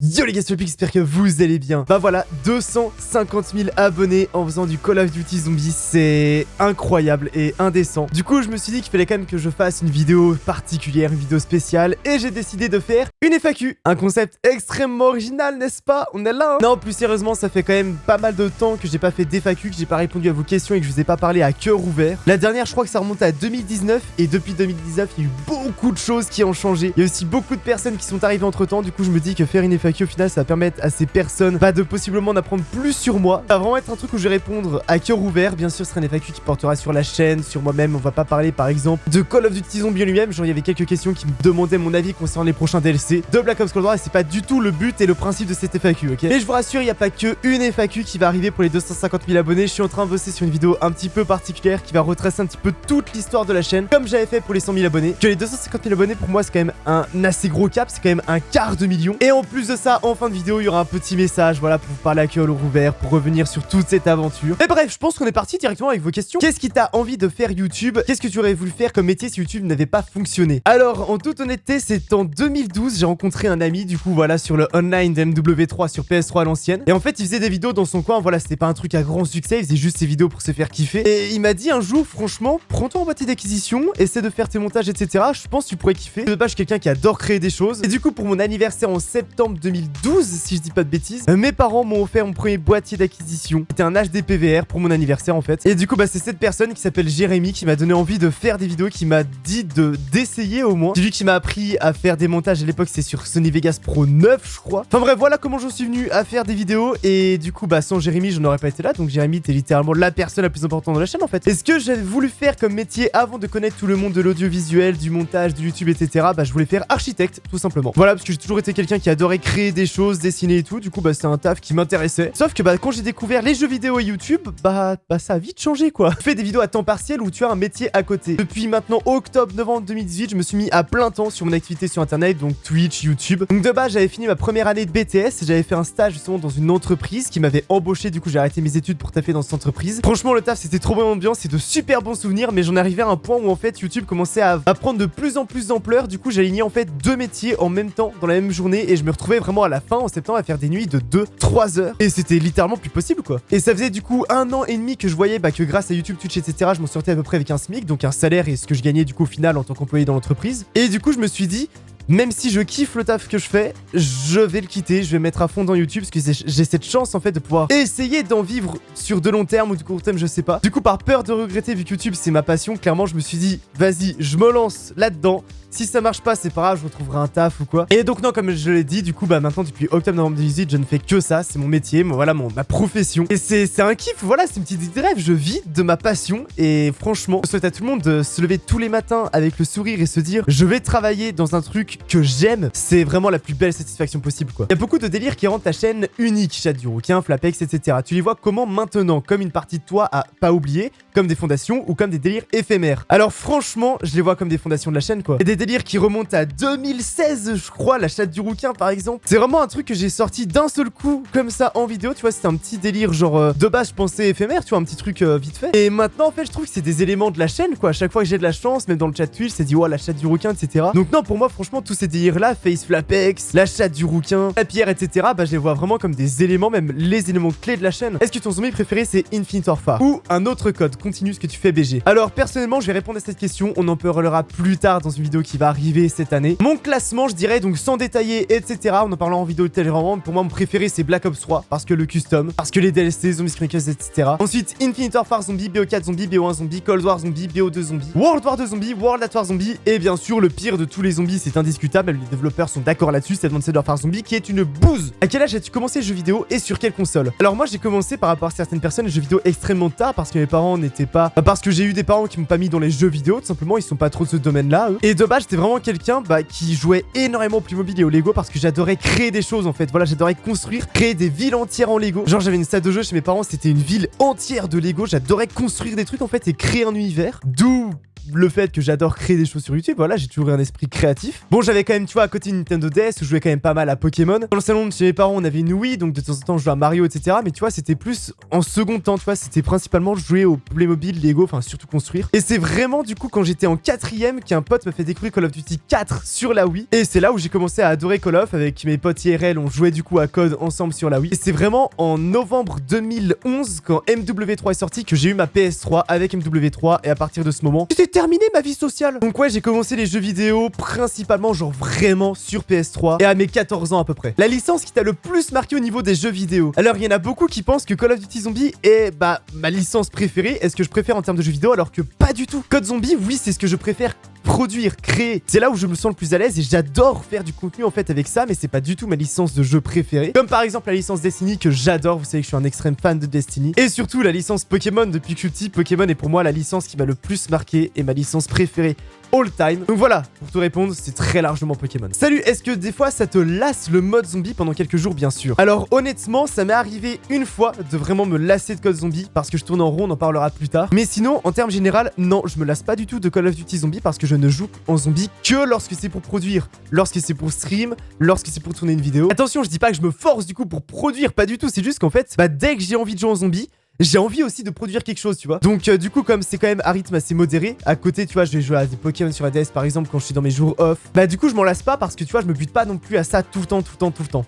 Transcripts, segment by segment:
Yo les gars, c'est Pix, j'espère que vous allez bien. Bah voilà, 250 000 abonnés en faisant du Call of Duty Zombies, c'est incroyable et indécent. Du coup, je me suis dit qu'il fallait quand même que je fasse une vidéo particulière, une vidéo spéciale, et j'ai décidé de faire une FAQ. Un concept extrêmement original, n'est-ce pas? On est là, hein? Non, plus sérieusement, ça fait quand même pas mal de temps que j'ai pas fait d'FAQ, que j'ai pas répondu à vos questions et que je vous ai pas parlé à cœur ouvert. La dernière, je crois que ça remonte à 2019, et depuis 2019, il y a eu beaucoup de choses qui ont changé. Il y a aussi beaucoup de personnes qui sont arrivées entre temps, du coup, je me dis que faire une FAQ au final ça va permettre à ces personnes de possiblement d'apprendre plus sur moi. Ça va vraiment être un truc où je vais répondre à cœur ouvert. Bien sûr ce sera une FAQ qui portera sur la chaîne, sur moi-même. On va pas parler par exemple de Call of Duty Zombie lui-même. Genre il y avait quelques questions qui me demandaient mon avis concernant les prochains DLC de Black Ops Cold War et c'est pas du tout le but et le principe de cette FAQ, ok? Mais je vous rassure, il n'y a pas que une FAQ qui va arriver pour les 250 000 abonnés. Je suis en train de bosser sur une vidéo un petit peu particulière qui va retracer un petit peu toute l'histoire de la chaîne comme j'avais fait pour les 100 000 abonnés. Que les 250 000 abonnés pour moi c'est quand même un assez gros cap, c'est quand même un quart de million. Et en plus de ça, en fin de vidéo, il y aura un petit message, voilà, pour vous parler à cœur ouvert, pour revenir sur toute cette aventure. Mais bref, je pense qu'on est parti directement avec vos questions. Qu'est-ce qui t'a envie de faire YouTube? Qu'est-ce que tu aurais voulu faire comme métier si YouTube n'avait pas fonctionné? Alors, en toute honnêteté, c'est en 2012, j'ai rencontré un ami, du coup, voilà, sur le online de MW3 sur PS3 à l'ancienne. Et en fait, il faisait des vidéos dans son coin, voilà, c'était pas un truc à grand succès, il faisait juste ses vidéos pour se faire kiffer. Et il m'a dit un jour, franchement, prends-toi en boîtier d'acquisition, essaie de faire tes montages, etc. Je pense que tu pourrais kiffer. De base, je suis quelqu'un qui adore créer des choses. Et du coup, pour mon anniversaire en septembre 2012, si je dis pas de bêtises, mes parents m'ont offert mon premier boîtier d'acquisition. C'était un HD PVR pour mon anniversaire en fait. Et du coup, c'est cette personne qui s'appelle Jérémy qui m'a donné envie de faire des vidéos, qui m'a dit d'essayer au moins. C'est lui qui m'a appris à faire des montages. À l'époque, c'est sur Sony Vegas Pro 9, je crois. Enfin bref, voilà comment j'en suis venu à faire des vidéos. Et du coup, sans Jérémy, je n'aurais pas été là. Donc Jérémy, t'es littéralement la personne la plus importante de la chaîne en fait. Et ce que j'avais voulu faire comme métier avant de connaître tout le monde de l'audiovisuel, du montage, du YouTube, etc. Je voulais faire architecte, tout simplement. Voilà, parce que j'ai toujours été quelqu'un qui adorait créer des choses, dessiner et tout. Du coup, c'est un taf qui m'intéressait. Sauf que quand j'ai découvert les jeux vidéo et YouTube, ça a vite changé quoi. Je fais des vidéos à temps partiel où tu as un métier à côté. Depuis maintenant octobre-novembre 2018, je me suis mis à plein temps sur mon activité sur internet, donc Twitch, YouTube. Donc de base, j'avais fini ma première année de BTS, j'avais fait un stage justement dans une entreprise qui m'avait embauché, du coup j'ai arrêté mes études pour taffer dans cette entreprise. Franchement, le taf c'était trop bonne ambiance, c'est de super bons souvenirs, mais j'en arrivais à un point où en fait YouTube commençait à prendre de plus en plus d'ampleur. Du coup, j'alignais en fait deux métiers en même temps dans la même journée et je me retrouvais vraiment à la fin en septembre à faire des nuits de 2-3 heures. Et c'était littéralement plus possible quoi. Et ça faisait du coup 1 an et demi que je voyais que grâce à YouTube, Twitch, etc. je m'en sortais à peu près avec un SMIC, donc un salaire et ce que je gagnais du coup au final en tant qu'employé dans l'entreprise. Et du coup je me suis dit, même si je kiffe le taf que je fais, je vais le quitter, je vais me mettre à fond dans YouTube parce que j'ai cette chance en fait de pouvoir essayer d'en vivre sur de long terme ou du court terme, je sais pas. Du coup, par peur de regretter, vu que YouTube c'est ma passion, clairement je me suis dit, vas-y, je me lance là-dedans. Si ça marche pas, c'est pas grave, je retrouverai un taf ou quoi. Et donc non, comme je l'ai dit, du coup, maintenant depuis octobre-novembre 2018, je ne fais que ça, c'est mon métier, voilà, ma profession. Et c'est un kiff, voilà, c'est une petite idée de rêve, je vis de ma passion. Et franchement, je souhaite à tout le monde de se lever tous les matins avec le sourire et se dire, je vais travailler dans un truc que j'aime. C'est vraiment la plus belle satisfaction possible, quoi. Il y a beaucoup de délires qui rendent ta chaîne unique, Chat du Rouquin, Flapex, etc. Tu les vois comment maintenant, comme une partie de toi à pas oublier, comme des fondations ou comme des délires éphémères. Alors franchement, je les vois comme des fondations de la chaîne, quoi. Et des délires qui remontent à 2016, je crois, la chatte du rouquin par exemple. C'est vraiment un truc que j'ai sorti d'un seul coup, comme ça, en vidéo, tu vois, c'était un petit délire, genre, de base, je pensais éphémère, tu vois, un petit truc vite fait. Et maintenant, en fait, je trouve que c'est des éléments de la chaîne, quoi. À chaque fois que j'ai de la chance, même dans le chat Twitch, c'est dit, oh, la chatte du rouquin, etc. Donc non, pour moi, franchement, tous ces délires-là, Face Flapex, la chatte du rouquin, la pierre, etc., je les vois vraiment comme des éléments, même les éléments clés de la chaîne. Est-ce que ton zombie préféré, c'est Infinite Warfare ou un autre code? Continue ce que tu fais, BG. Alors, personnellement, je vais répondre à cette question, on en parlera plus tard dans une vidéo qui va arriver cette année. Mon classement, je dirais, donc sans détailler, etc. On en parlera en vidéo tellement. Pour moi, mon préféré, c'est Black Ops 3, parce que le custom, parce que les DLC, Zombies Chronicles, etc. Ensuite, Infinite Warfare Zombie, BO4 Zombie, BO1 Zombie, Cold War Zombie, BO2 Zombie, World War 2 Zombie, World at War Zombie, et bien sûr, le pire de tous les zombies, c'est indiscutable, les développeurs sont d'accord là-dessus, c'est Advanced Warfare Zombie, qui est une bouse. À quel âge as-tu commencé les jeux vidéo et sur quelle console? Alors moi, j'ai commencé par rapport à certaines personnes les jeux vidéo extrêmement tard, parce que mes parents n'étaient pas... parce que j'ai eu des parents qui m'ont pas mis dans les jeux vidéo, tout simplement, ils sont pas trop de ce domaine-là, eux. Et de base, j'étais vraiment quelqu'un qui jouait énormément au Playmobil et au Lego parce que j'adorais créer des choses en fait. Voilà, j'adorais construire, créer des villes entières en Lego. Genre, j'avais une salle de jeu chez mes parents, c'était une ville entière de Lego. J'adorais construire des trucs en fait et créer un univers. D'où le fait que j'adore créer des choses sur YouTube, voilà, j'ai toujours eu un esprit créatif. Bon, j'avais quand même, tu vois, à côté une Nintendo DS, où je jouais quand même pas mal à Pokémon. Dans le salon de chez mes parents, on avait une Wii, donc de temps en temps, je jouais à Mario, etc. Mais tu vois, c'était plus en second temps, tu vois, c'était principalement jouer au Playmobil, Lego, enfin surtout construire. Et c'est vraiment du coup quand j'étais en 4ème qu'un pote m'a fait découvrir Call of Duty 4 sur la Wii. Et c'est là où j'ai commencé à adorer Call of avec mes potes IRL, on jouait du coup à COD ensemble sur la Wii. Et c'est vraiment en novembre 2011 quand MW3 est sorti que j'ai eu ma PS3 avec MW3 et à partir de ce moment, c'était terminé ma vie sociale. Donc ouais, j'ai commencé les jeux vidéo principalement genre vraiment sur PS3 et à mes 14 ans à peu près. La licence qui t'a le plus marqué au niveau des jeux vidéo. Alors il y en a beaucoup qui pensent que Call of Duty Zombie est ma licence préférée, est-ce que je préfère en termes de jeux vidéo, alors que pas du tout. Code Zombie, oui, c'est ce que je préfère produire, créer. C'est là où je me sens le plus à l'aise et j'adore faire du contenu en fait avec ça, mais c'est pas du tout ma licence de jeu préférée. Comme par exemple la licence Destiny que j'adore, vous savez que je suis un extrême fan de Destiny. Et surtout la licence Pokémon, depuis que je suis petit, Pokémon est pour moi la licence qui m'a le plus marqué et ma licence préférée all time. Donc voilà, pour te répondre, c'est très largement Pokémon. Salut, est-ce que des fois ça te lasse le mode zombie pendant quelques jours? Bien sûr. Alors honnêtement, ça m'est arrivé une fois de vraiment me lasser de Code Zombie parce que je tourne en rond, on en parlera plus tard. Mais sinon, en termes général, non, je me lasse pas du tout de Call of Duty Zombie parce que je ne joue en zombie que lorsque c'est pour produire, lorsque c'est pour stream, lorsque c'est pour tourner une vidéo. Attention, je dis pas que je me force du coup pour produire, pas du tout, c'est juste qu'en fait, dès que j'ai envie de jouer en zombie, j'ai envie aussi de produire quelque chose, tu vois. Donc du coup, comme c'est quand même un rythme assez modéré, à côté, tu vois, je vais jouer à des Pokémon sur la DS par exemple quand je suis dans mes jours off. Du coup, je m'en lasse pas parce que tu vois, je me bute pas non plus à ça tout le temps.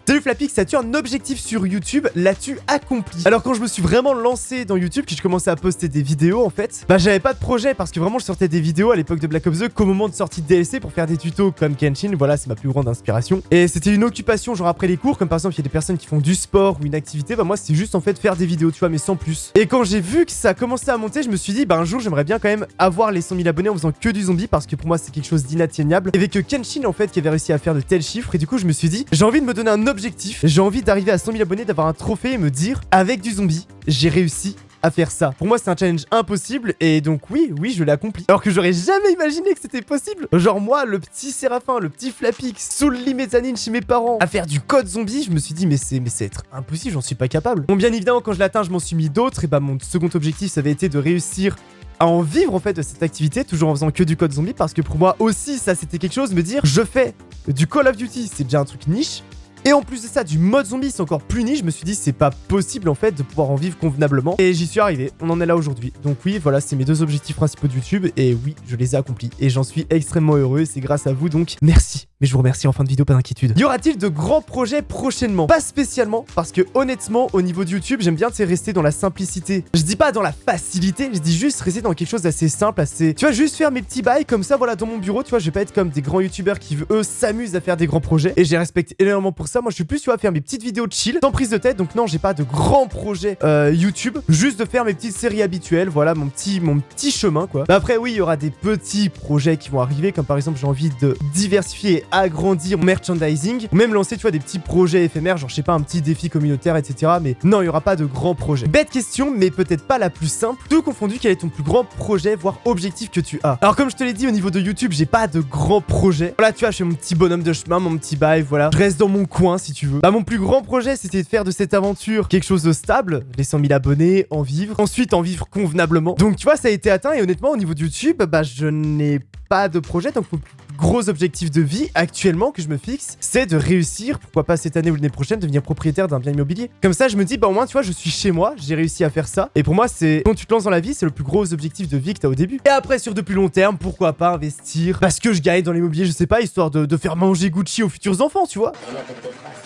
Salut Flapix, as-tu un objectif sur YouTube? L'as-tu accompli? Alors quand je me suis vraiment lancé dans YouTube, que je commençais à poster des vidéos en fait, j'avais pas de projet parce que vraiment je sortais des vidéos à l'époque de Black Ops 2 qu'au moment de sortie de DLC pour faire des tutos comme Kenshin, voilà, c'est ma plus grande inspiration. Et c'était une occupation genre après les cours, comme par exemple il y a des personnes qui font du sport ou une activité, moi c'est juste en fait faire des vidéos, tu vois, mais sans plus. Et quand j'ai vu que ça commençait à monter, je me suis dit, un jour, j'aimerais bien quand même avoir les 100 000 abonnés en faisant que du zombie parce que pour moi, c'est quelque chose d'inatteignable. Il y avait que Kenshin, en fait, qui avait réussi à faire de tels chiffres. Et du coup, je me suis dit, j'ai envie de me donner un objectif. J'ai envie d'arriver à 100 000 abonnés, d'avoir un trophée et me dire, avec du zombie, j'ai réussi à faire ça. Pour moi, c'est un challenge impossible et donc oui, je l'ai accompli. Alors que j'aurais jamais imaginé que c'était possible. Genre moi, le petit Séraphin, le petit Flapix, sous le lit mezzanine chez mes parents, à faire du code zombie, je me suis dit mais c'est être impossible, j'en suis pas capable. Bon, bien évidemment, quand je l'atteins, je m'en suis mis d'autres et mon second objectif, ça avait été de réussir à en vivre en fait de cette activité, toujours en faisant que du code zombie, parce que pour moi aussi, ça c'était quelque chose, me dire je fais du Call of Duty, c'est déjà un truc niche. Et en plus de ça, du mode zombie, c'est encore plus niche. Je me suis dit, c'est pas possible en fait de pouvoir en vivre convenablement. Et j'y suis arrivé. On en est là aujourd'hui. Donc oui, voilà, c'est mes deux objectifs principaux de YouTube. Et oui, je les ai accomplis. Et j'en suis extrêmement heureux. C'est grâce à vous. Donc merci. Mais je vous remercie en fin de vidéo, pas d'inquiétude. Y aura-t-il de grands projets prochainement? Pas spécialement. Parce que honnêtement, au niveau de YouTube, j'aime bien rester dans la simplicité. Je dis pas dans la facilité. Je dis juste rester dans quelque chose d'assez simple, assez. Tu vois, juste faire mes petits bails comme ça, voilà, dans mon bureau. Tu vois, je vais pas être comme des grands YouTubeurs qui, eux, s'amusent à faire des grands projets. Et je les respecte énormément pour ça. Moi, je suis plus, tu vois, faire mes petites vidéos de chill, sans prise de tête. Donc non, j'ai pas de grands projets YouTube. Juste de faire mes petites séries habituelles. Voilà, mon petit chemin, quoi. Après, oui, il y aura des petits projets qui vont arriver. Comme par exemple, j'ai envie de diversifier et agrandir mon merchandising. Ou même lancer, tu vois, des petits projets éphémères. Genre, je sais pas, un petit défi communautaire, etc. Mais non, il y aura pas de grands projets. Bête question, mais peut-être pas la plus simple. Tout confondu, quel est ton plus grand projet, voire objectif que tu as? Alors, comme je te l'ai dit, au niveau de YouTube, j'ai pas de grands projets. Voilà, tu vois, je fais mon petit bonhomme de chemin, mon petit bail, voilà. Je reste dans mon coin, si tu veux. Mon plus grand projet, c'était de faire de cette aventure quelque chose de stable, les 100 000 abonnés, en vivre, ensuite en vivre convenablement. Donc tu vois, ça a été atteint et honnêtement, au niveau de YouTube, je n'ai pas de projet. Donc mon plus gros objectif de vie actuellement que je me fixe, c'est de réussir, pourquoi pas cette année ou l'année prochaine, devenir propriétaire d'un bien immobilier. Comme ça, je me dis, au moins, tu vois, je suis chez moi, j'ai réussi à faire ça. Et pour moi, c'est quand tu te lances dans la vie, c'est le plus gros objectif de vie que tu as au début. Et après, sur de plus long terme, pourquoi pas investir parce que je gagne dans l'immobilier, je sais pas, histoire de faire manger Gucci aux futurs enfants, tu vois.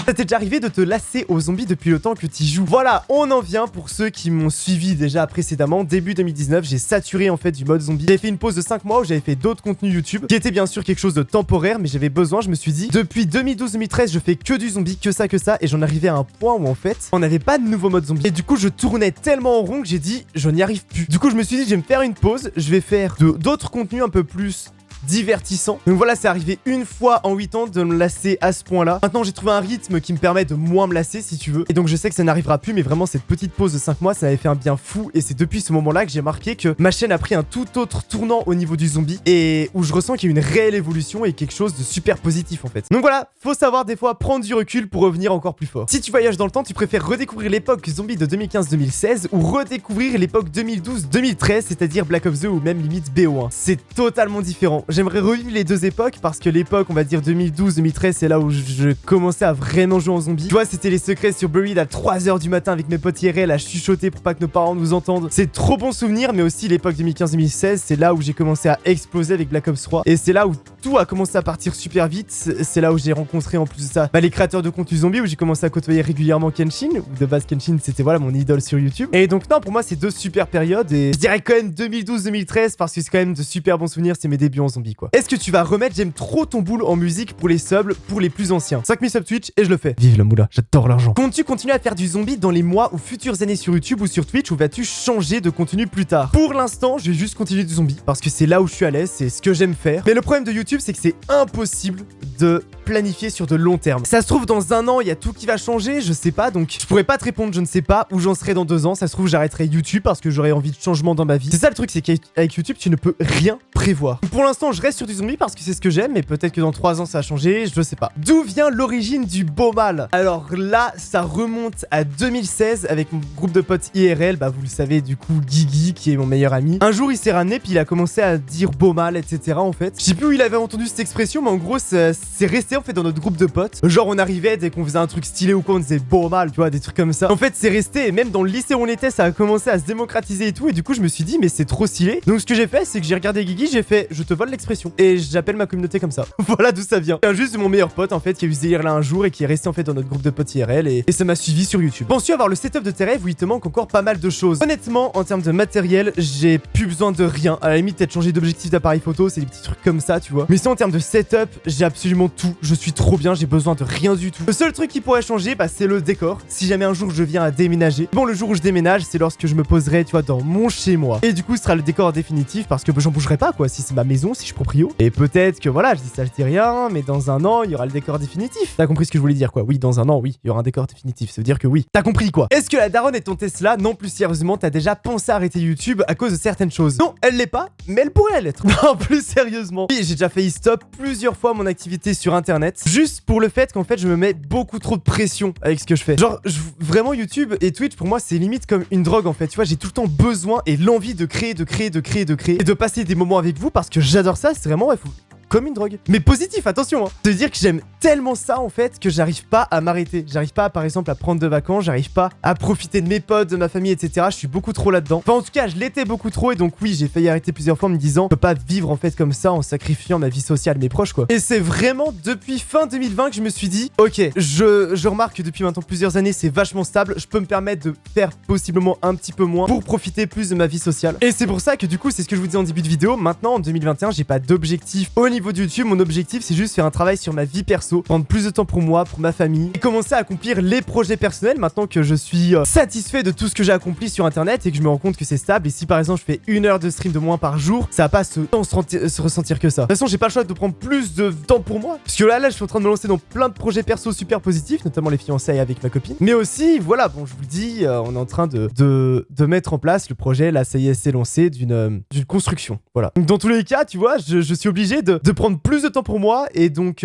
Ça t'est déjà arrivé de te lasser aux zombies depuis le temps que tu y joues? Voilà, on en vient pour ceux qui m'ont suivi déjà précédemment. Début 2019, j'ai saturé en fait du mode zombie. J'avais fait une pause de 5 mois où j'avais fait d'autres contenus YouTube qui étaient bien sûr quelque chose de temporaire, mais j'avais besoin, je me suis dit, depuis 2012-2013, je fais que du zombie, que ça, et j'en arrivais à un point où en fait, on n'avait pas de nouveau mode zombie. Et du coup, je tournais tellement en rond que j'ai dit, je n'y arrive plus. Du coup, je me suis dit, je vais me faire une pause, je vais faire d'autres contenus un peu plus divertissant. Donc voilà, c'est arrivé une fois en 8 ans de me lasser à ce point-là. Maintenant, j'ai trouvé un rythme qui me permet de moins me lasser, si tu veux. Et donc, je sais que ça n'arrivera plus, mais vraiment, cette petite pause de 5 mois, ça m'avait fait un bien fou. Et c'est depuis ce moment-là que j'ai marqué que ma chaîne a pris un tout autre tournant au niveau du zombie et où je ressens qu'il y a une réelle évolution et quelque chose de super positif en fait. Donc voilà, faut savoir des fois prendre du recul pour revenir encore plus fort. Si tu voyages dans le temps, tu préfères redécouvrir l'époque zombie de 2015-2016 ou redécouvrir l'époque 2012-2013, c'est-à-dire Black Ops 2 ou même limite BO1. C'est totalement différent. J'aimerais revivre les deux époques parce que l'époque, on va dire 2012-2013, c'est là où je commençais à vraiment jouer en zombie. Tu vois, c'était les secrets sur Buried à 3h du matin avec mes potes IRL à chuchoter pour pas que nos parents nous entendent. C'est trop bon souvenir, mais aussi l'époque 2015-2016, c'est là où j'ai commencé à exploser avec Black Ops 3 et c'est là où tout a commencé à partir super vite. C'est là où j'ai rencontré en plus de ça les créateurs de contenu zombie, où j'ai commencé à côtoyer régulièrement Kenshin, où de base Kenshin c'était voilà mon idole sur YouTube. Et donc non, pour moi c'est deux super périodes et je dirais quand même 2012-2013 parce que c'est quand même de super bons souvenirs, c'est mes débuts en zombie quoi. Est-ce que tu vas remettre J'aime trop ton boule en musique pour les subs, pour les plus anciens? 5000 subs Twitch et je le fais. Vive la moula, j'adore l'argent. Comptes-tu continuer à faire du zombie dans les mois ou futures années sur YouTube ou sur Twitch, ou vas-tu changer de contenu plus tard? Pour l'instant, je vais juste continuer du zombie parce que c'est là où je suis à l'aise, c'est ce que j'aime faire. Mais le problème de YouTube, c'est que c'est impossible de planifier sur de long terme. Ça se trouve dans un an, il y a tout qui va changer, je sais pas, donc je pourrais pas te répondre, je ne sais pas où j'en serai dans 2 ans. Ça se trouve, j'arrêterai YouTube parce que j'aurai envie de changement dans ma vie. C'est ça le truc, c'est qu'avec YouTube, tu ne peux rien prévoir. Pour l'instant, je reste sur du zombie parce que c'est ce que j'aime, mais peut-être que dans 3 ans, ça va changer, je sais pas. D'où vient l'origine du beau mal? Alors là, ça remonte à 2016 avec mon groupe de potes IRL, bah vous le savez du coup, Guigui, qui est mon meilleur ami. Un jour, il s'est ramené, puis il a commencé à dire beau mal, etc. en fait. Je sais plus où il avait entendu cette expression, mais en gros, c'est resté en fait dans notre groupe de potes. Genre, on arrivait, dès qu'on faisait un truc stylé ou quoi, on disait beau mal, tu vois, des trucs comme ça. En fait, c'est resté, et même dans le lycée où on était, ça a commencé à se démocratiser et tout, et du coup, je me suis dit, mais c'est trop stylé. Donc, ce que j'ai fait, c'est que j'ai regardé Guigui, j'ai fait, je te vole l'expression. Et j'appelle ma communauté comme ça. Voilà d'où ça vient. C'est juste mon meilleur pote, en fait, qui a eu ce délire là un jour et qui est resté en fait dans notre groupe de potes IRL, et ça m'a suivi sur YouTube. Penses-tu avoir le setup de tes rêves où il te manque encore pas mal de choses? Honnêtement, en termes de matériel, j'ai plus besoin de rien. À la limite, peut-être changer d'objectif d'appareil photo, c'est des petits trucs comme ça, tu vois. Mais sinon, en termes de setup, j'ai absolument tout. Je suis trop bien, j'ai besoin de rien du tout. Le seul truc qui pourrait changer, bah, c'est le décor. Si jamais un jour je viens à déménager. Bon, le jour où je déménage, c'est lorsque je me poserai, tu vois, dans mon chez moi. Et du coup, ce sera le décor définitif parce que bah, j'en bougerai pas, quoi. Si c'est ma maison, si je suis proprio. Et peut-être que voilà, je dis ça, je dis rien, mais dans un an, il y aura le décor définitif. T'as compris ce que je voulais dire, quoi? Oui, dans un an, oui, il y aura un décor définitif. Ça veut dire que oui. T'as compris, quoi? Est-ce que la daronne est ton Tesla? Non, plus sérieusement, t'as déjà pensé à arrêter YouTube à cause de certaines choses? Non, elle l'est pas, mais elle pourrait l'être. Non, plus sérieusement. Oui, j'ai déjà failli stop plusieurs fois mon activité sur internet juste pour le fait qu'en fait je me mets beaucoup trop de pression avec ce que je fais. Genre vraiment YouTube et Twitch pour moi c'est limite comme une drogue en fait. Tu vois, j'ai tout le temps besoin et l'envie de créer et de passer des moments avec vous parce que j'adore ça. C'est vraiment comme une drogue. Mais positif, attention, hein. C'est-à-dire que j'aime tellement ça, en fait, que j'arrive pas à m'arrêter. J'arrive pas, par exemple, à prendre de vacances. J'arrive pas à profiter de mes potes, de ma famille, etc. Je suis beaucoup trop là-dedans. Enfin, en tout cas, je l'étais beaucoup trop. Et donc, oui, j'ai failli arrêter plusieurs fois en me disant, je peux pas vivre, en fait, comme ça, en sacrifiant ma vie sociale, mes proches, quoi. Et c'est vraiment depuis fin 2020 que je me suis dit, ok, je remarque que depuis maintenant plusieurs années, c'est vachement stable. Je peux me permettre de faire possiblement un petit peu moins pour profiter plus de ma vie sociale. Et c'est pour ça que, du coup, c'est ce que je vous disais en début de vidéo. Maintenant, en 2021, j'ai pas d'objectif au niveau de YouTube. Mon objectif, c'est juste faire un travail sur ma vie perso, prendre plus de temps pour moi, pour ma famille, et commencer à accomplir les projets personnels maintenant que je suis satisfait de tout ce que j'ai accompli sur internet et que je me rends compte que c'est stable. Et si par exemple je fais 1 heure de stream de moins par jour, ça va pas se ressentir que ça. De toute façon, j'ai pas le choix de prendre plus de temps pour moi, parce que là je suis en train de me lancer dans plein de projets perso super positifs, notamment les fiançailles avec ma copine. Mais aussi, voilà, bon, je vous le dis, on est en train de mettre en place le projet, là ça y est, c'est lancé, d'une construction. Voilà. Donc dans tous les cas, tu vois, je suis obligé de prendre plus de temps pour moi et donc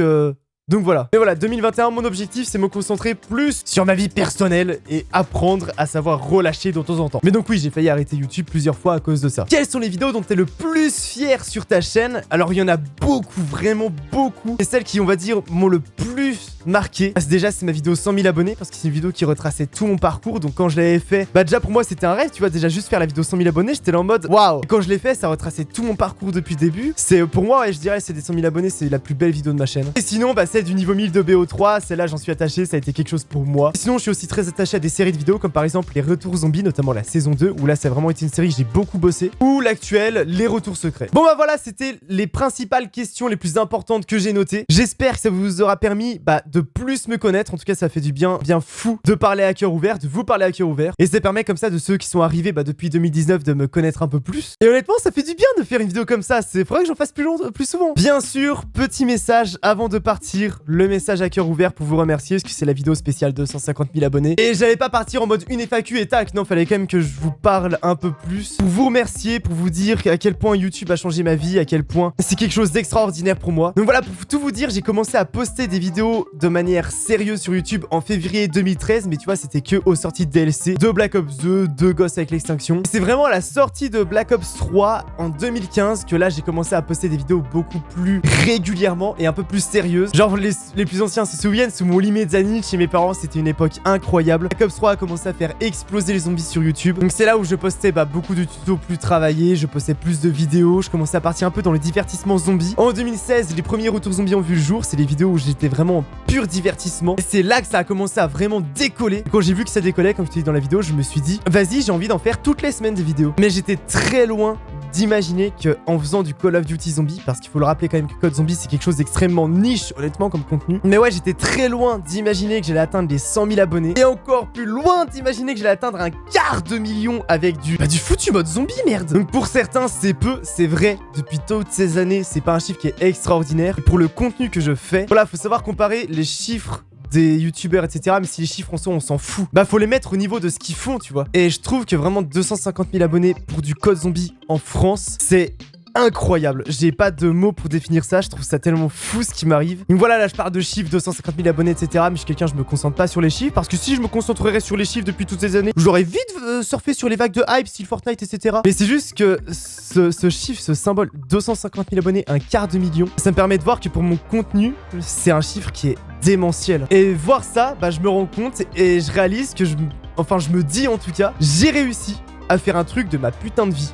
voilà. Et voilà, 2021, mon objectif, c'est me concentrer plus sur ma vie personnelle et apprendre à savoir relâcher de temps en temps. Mais donc oui, j'ai failli arrêter YouTube plusieurs fois à cause de ça. Quelles sont les vidéos dont t'es le plus fier sur ta chaîne? Alors, il y en a beaucoup, vraiment beaucoup. Et celles qui, on va dire, m'ont le plus marqué. Déjà, c'est ma vidéo 100 000 abonnés parce que c'est une vidéo qui retraçait tout mon parcours. Donc quand je l'avais fait, bah déjà pour moi, c'était un rêve. Tu vois, déjà juste faire la vidéo 100 000 abonnés, j'étais là en mode waouh. Quand je l'ai fait, ça retraçait tout mon parcours depuis le début. C'est pour moi, ouais, je dirais, c'est des 100 000 abonnés, c'est la plus belle vidéo de ma chaîne. Et sinon, bah celle du niveau 1000 de BO3, celle-là, j'en suis attaché, ça a été quelque chose pour moi. Et sinon, je suis aussi très attaché à des séries de vidéos comme par exemple les retours zombies, notamment la saison 2, où là, ça a vraiment été une série que j'ai beaucoup bossé. Ou l'actuel, les retours secrets. Bon bah voilà, c'était les principales questions les plus importantes que j'ai notées. J'espère que ça vous aura permis de plus me connaître. En tout cas, ça fait du bien fou de parler à cœur ouvert, de vous parler à cœur ouvert. Et ça permet comme ça de ceux qui sont arrivés depuis 2019 de me connaître un peu plus. Et honnêtement, ça fait du bien de faire une vidéo comme ça. C'est faudrait que j'en fasse plus souvent. Bien sûr, petit message avant de partir, le message à cœur ouvert pour vous remercier parce que c'est la vidéo spéciale 250 000 abonnés. Et j'allais pas partir en mode une FAQ et tac. Non, fallait quand même que je vous parle un peu plus pour vous remercier, pour vous dire à quel point YouTube a changé ma vie, à quel point c'est quelque chose d'extraordinaire pour moi. Donc voilà, pour tout vous dire, j'ai commencé à poster des vidéos de manière sérieuse sur YouTube en février 2013, mais tu vois, c'était que aux sorties de DLC de Black Ops 2, de Ghost avec l'extinction. C'est vraiment à la sortie de Black Ops 3 en 2015 que là, j'ai commencé à poster des vidéos beaucoup plus régulièrement et un peu plus sérieuses. Genre, les plus anciens se souviennent, sous mon lit mezzanine chez mes parents, c'était une époque incroyable. Black Ops 3 a commencé à faire exploser les zombies sur YouTube. Donc c'est là où je postais beaucoup de tutos plus travaillés, je postais plus de vidéos, je commençais à partir un peu dans le divertissement zombie. En 2016, les premiers retours zombies ont vu le jour, c'est les vidéos où j'étais vraiment en pur divertissement. Et c'est là que ça a commencé à vraiment décoller. Et quand j'ai vu que ça décollait, comme je te dis dans la vidéo, je me suis dit, vas-y, j'ai envie d'en faire toutes les semaines des vidéos. Mais j'étais très loin d'imaginer qu'en faisant du Call of Duty Zombie, parce qu'il faut le rappeler quand même que Code Zombie c'est quelque chose d'extrêmement niche honnêtement comme contenu, mais ouais, j'étais très loin d'imaginer que j'allais atteindre les 100 000 abonnés et encore plus loin d'imaginer que j'allais atteindre un quart de million avec du foutu mode zombie, merde. Donc pour certains c'est peu, c'est vrai, depuis toutes ces années c'est pas un chiffre qui est extraordinaire. Et pour le contenu que je fais, voilà, faut savoir comparer les chiffres des youtubeurs, etc. Mais si les chiffres en sont, on s'en fout. Faut les mettre au niveau de ce qu'ils font, tu vois. Et je trouve que vraiment 250 000 abonnés pour du Code Zombie en France, c'est incroyable. J'ai pas de mots pour définir ça. Je trouve ça tellement fou ce qui m'arrive. Donc voilà, là je parle de chiffres, 250 000 abonnés, etc. Mais je suis quelqu'un, je me concentre pas sur les chiffres. Parce que si je me concentrerais sur les chiffres depuis toutes ces années, j'aurais vite surfé sur les vagues de hype, style Fortnite, etc. Mais c'est juste que ce chiffre, ce symbole, 250 000 abonnés, un quart de million, ça me permet de voir que pour mon contenu, c'est un chiffre qui est démentiel. Et voir ça, je me rends compte et je réalise que je me dis en tout cas, j'ai réussi à faire un truc de ma putain de vie.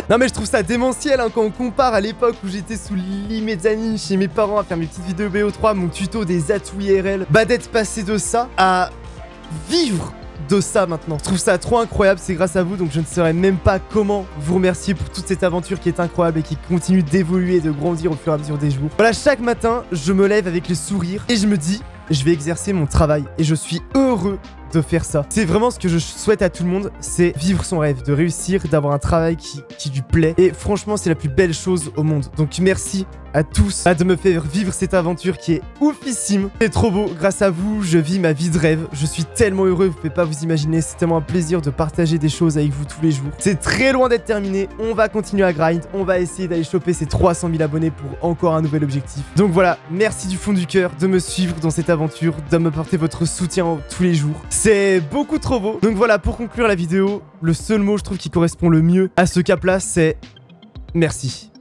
Non mais je trouve ça démentiel quand on compare à l'époque où j'étais sous lit mezzanine chez mes parents à faire mes petites vidéos BO3, mon tuto des atouts IRL, d'être passé de ça à vivre de ça maintenant. Je trouve ça trop incroyable, c'est grâce à vous, donc je ne saurais même pas comment vous remercier pour toute cette aventure qui est incroyable et qui continue d'évoluer et de grandir au fur et à mesure des jours. Voilà, chaque matin, je me lève avec le sourire et je me dis, je vais exercer mon travail et je suis heureux de faire ça. C'est vraiment ce que je souhaite à tout le monde, c'est vivre son rêve, de réussir, d'avoir un travail qui lui plaît. Et franchement, c'est la plus belle chose au monde. Donc merci à tous de me faire vivre cette aventure qui est oufissime. C'est trop beau, grâce à vous, je vis ma vie de rêve. Je suis tellement heureux, vous pouvez pas vous imaginer. C'est tellement un plaisir de partager des choses avec vous tous les jours. C'est très loin d'être terminé, on va continuer à grind, on va essayer d'aller choper ces 300 000 abonnés pour encore un nouvel objectif. Donc voilà, merci du fond du cœur de me suivre dans cette aventure, de me porter votre soutien tous les jours. C'est beaucoup trop beau. Donc voilà, pour conclure la vidéo, le seul mot je trouve qui correspond le mieux à ce cap-là, c'est merci.